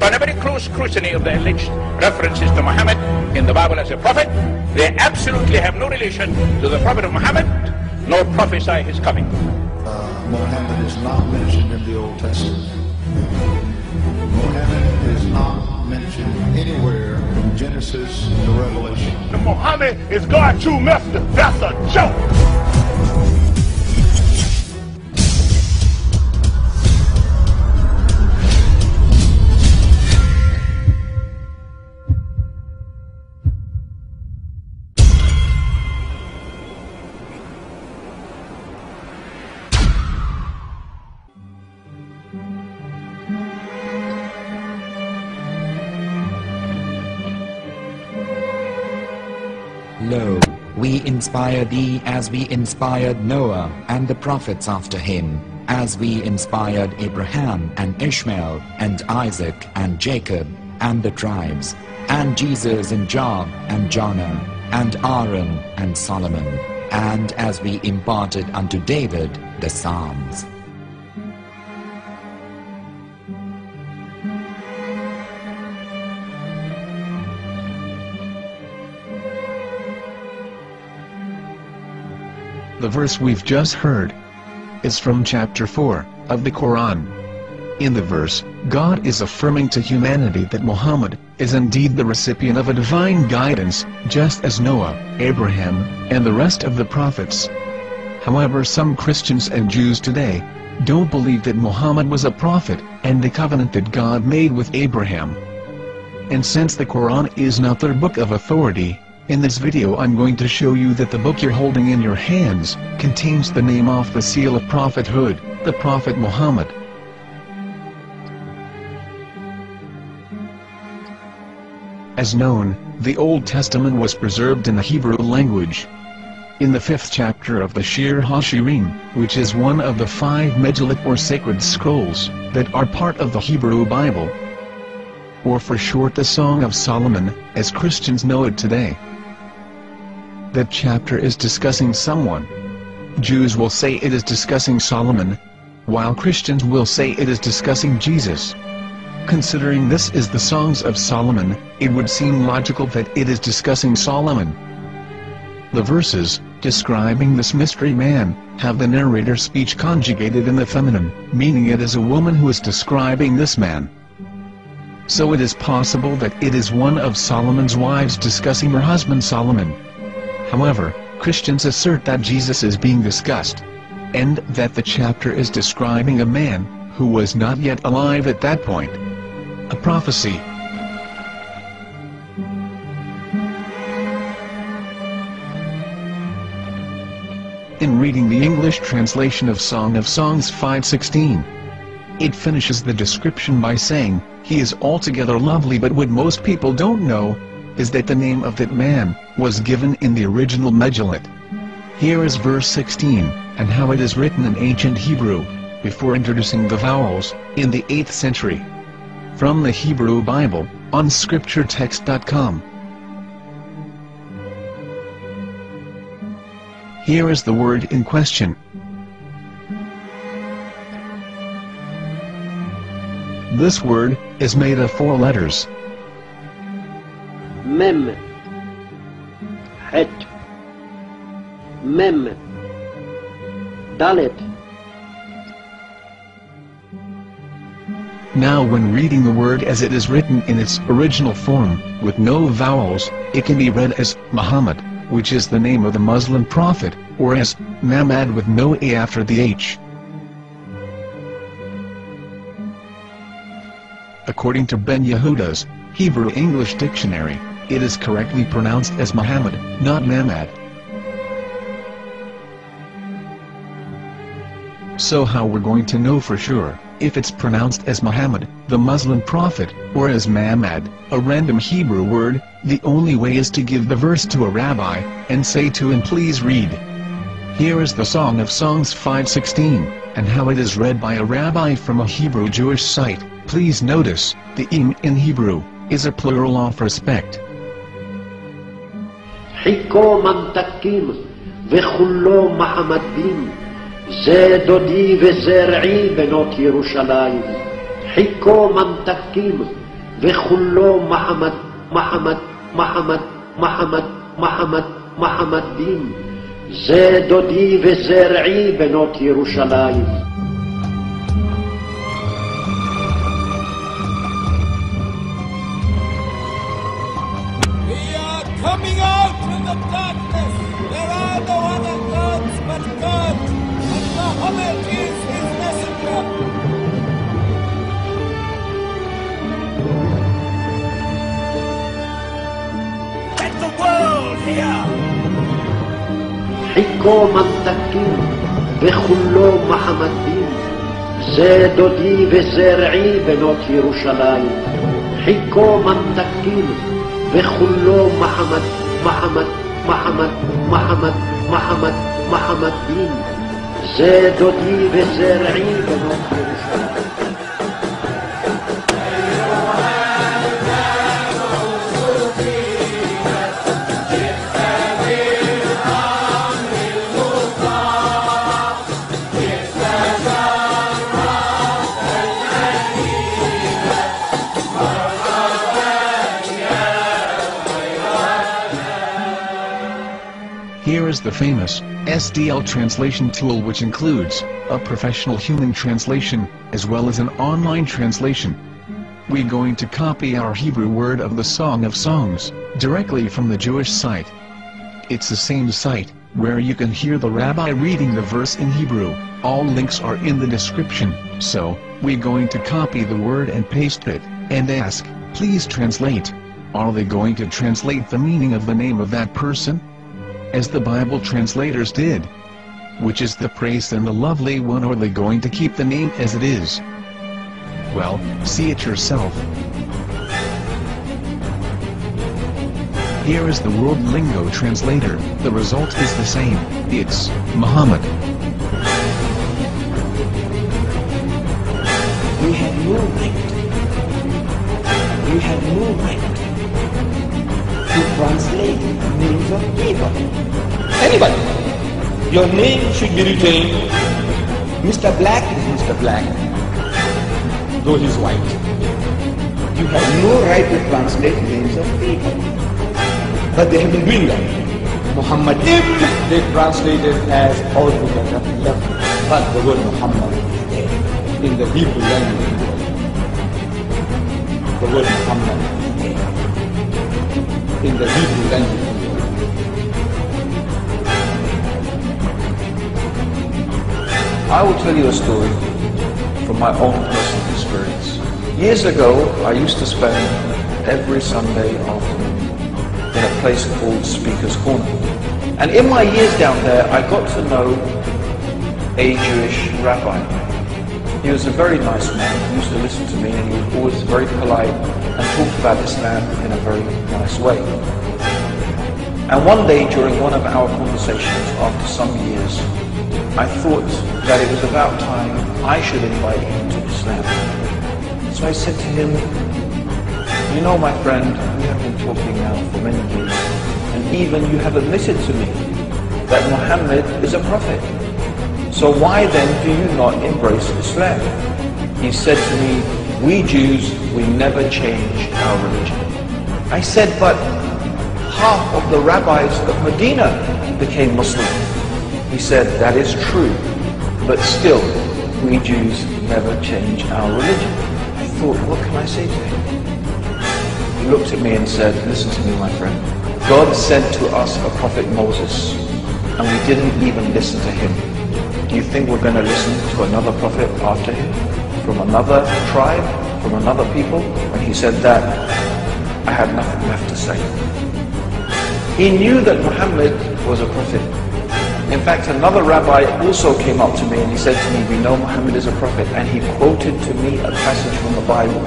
upon a very close scrutiny of the alleged references to Muhammad in the Bible as a prophet, they absolutely have no relation to the prophet of Muhammad, nor prophesy his coming. Muhammad is not mentioned in the Old Testament. Muhammad is not mentioned anywhere from Genesis to Revelation. Muhammad is God's true messenger. That's a joke. Lo, we inspire thee as we inspired Noah and the prophets after him, as we inspired Abraham and Ishmael and Isaac and Jacob and the tribes, and Jesus and Job and Jonah and Aaron and Solomon, and as we imparted unto David the Psalms. The verse we've just heard is from chapter 4 of the Quran. In the verse, God is affirming to humanity that Muhammad is indeed the recipient of a divine guidance, just as Noah, Abraham, and the rest of the prophets. However, some Christians and Jews today don't believe that Muhammad was a prophet and the covenant that God made with Abraham. And since the Quran is not their book of authority, in this video I'm going to show you that the book you're holding in your hands contains the name off the seal of prophethood, the Prophet Muhammad. As known, the Old Testament was preserved in the Hebrew language. In the 5th chapter of the Shir HaShirim, which is one of the 5 Megillat or sacred scrolls that are part of the Hebrew Bible, or for short the Song of Solomon, as Christians know it today. That chapter is discussing someone. Jews will say it is discussing Solomon, while Christians will say it is discussing Jesus. Considering this is the Songs of Solomon, it would seem logical that it is discussing Solomon. The verses, describing this mystery man, have the narrator's speech conjugated in the feminine, meaning it is a woman who is describing this man. So it is possible that it is one of Solomon's wives discussing her husband Solomon. However, Christians assert that Jesus is being discussed, and that the chapter is describing a man who was not yet alive at that point. A prophecy. In reading the English translation of Song of Songs 5:16, it finishes the description by saying, "He is altogether lovely," but what most people don't know is that the name of that man was given in the original Megillat. Here is verse 16, and how it is written in ancient Hebrew, before introducing the vowels, in the 8th century. From the Hebrew Bible, on scripturetext.com. Here is the word in question. This word is made of 4 letters. Mem, Het, Mem, Dalet. Now when reading the word as it is written in its original form, with no vowels, it can be read as Muhammad, which is the name of the Muslim prophet, or as Mamad with no A after the H. According to Ben Yehuda's Hebrew English Dictionary, it is correctly pronounced as Muhammad, not Mamad. So how we're going to know for sure if it's pronounced as Muhammad, the Muslim prophet, or as Mamad, a random Hebrew word? The only way is to give the verse to a rabbi, and say to him, "Please read." Here is the Song of Songs 5:16, and how it is read by a rabbi from a Hebrew Jewish site. Please notice, the im in Hebrew is a plural of respect. חיכו ממתקים וכולו מחמדים, זה דודי וזרעי בנות ירושלים. חיכו ממתקים וכולו מחמד, מחמד, מחמד, מחמד, מחמד, מחמדים. זה דודי וזרעי בנות ירושלים. Coming out from the darkness, there are no other gods but God, and Muhammad is his messenger. Let the world hear. חיכו ממתקים וכולו מחמדים, זה דודי וזרעי בנות ירושלים. חיכו ממתקים וכולו מחמד, מחמד, מחמד, מחמד, מחמד, מחמדים, זה דודי וזרעי בנות ירושלים. Here is the famous SDL translation tool, which includes a professional human translation, as well as an online translation. We're going to copy our Hebrew word of the Song of Songs, directly from the Jewish site. It's the same site, where you can hear the rabbi reading the verse in Hebrew. All links are in the description, so, we're going to copy the word and paste it, and ask, please translate. Are they going to translate the meaning of the name of that person? As the Bible translators did. Which is the praised and the lovely one, or are they going to keep the name as it is? Well, see it yourself. Here is the World Lingo Translator. The result is the same. It's Muhammad. We have no right. We have no right to translate names of people. Anybody. Your name should be retained. Mr. Black is Mr. Black, though he's white. You have no right to translate names of people. But they have been doing that. Muhammad ibn, they translated as altogether left. But the word Muhammad is there in the Hebrew language. The word Muhammad is there in the Hebrew language. I will tell you a story from my own personal experience. Years ago, I used to spend every Sunday afternoon in a place called Speaker's Corner. And in my years down there, I got to know a Jewish rabbi. He was a very nice man. He used to listen to me, and he was always very polite and talked about Islam in a very nice way. And one day, during one of our conversations after some years, I thought that it was about time I should invite him to Islam. So I said to him, you know, my friend, we have been talking now for many years, and even you have admitted to me that Muhammad is a prophet. So why then do you not embrace Islam? He said to me, we Jews, we never change our religion. I said, but half of the rabbis of Medina became Muslim. He said, that is true, but still, we Jews never change our religion. I thought, what can I say to him? He looked at me and said, listen to me, my friend. God sent to us a prophet Moses, and we didn't even listen to him. Do you think we're going to listen to another prophet after him? From another tribe? From another people? When he said that, I had nothing left to say. He knew that Muhammad was a prophet. In fact, another rabbi also came up to me and he said to me, we know Muhammad is a prophet, and he quoted to me a passage from the Bible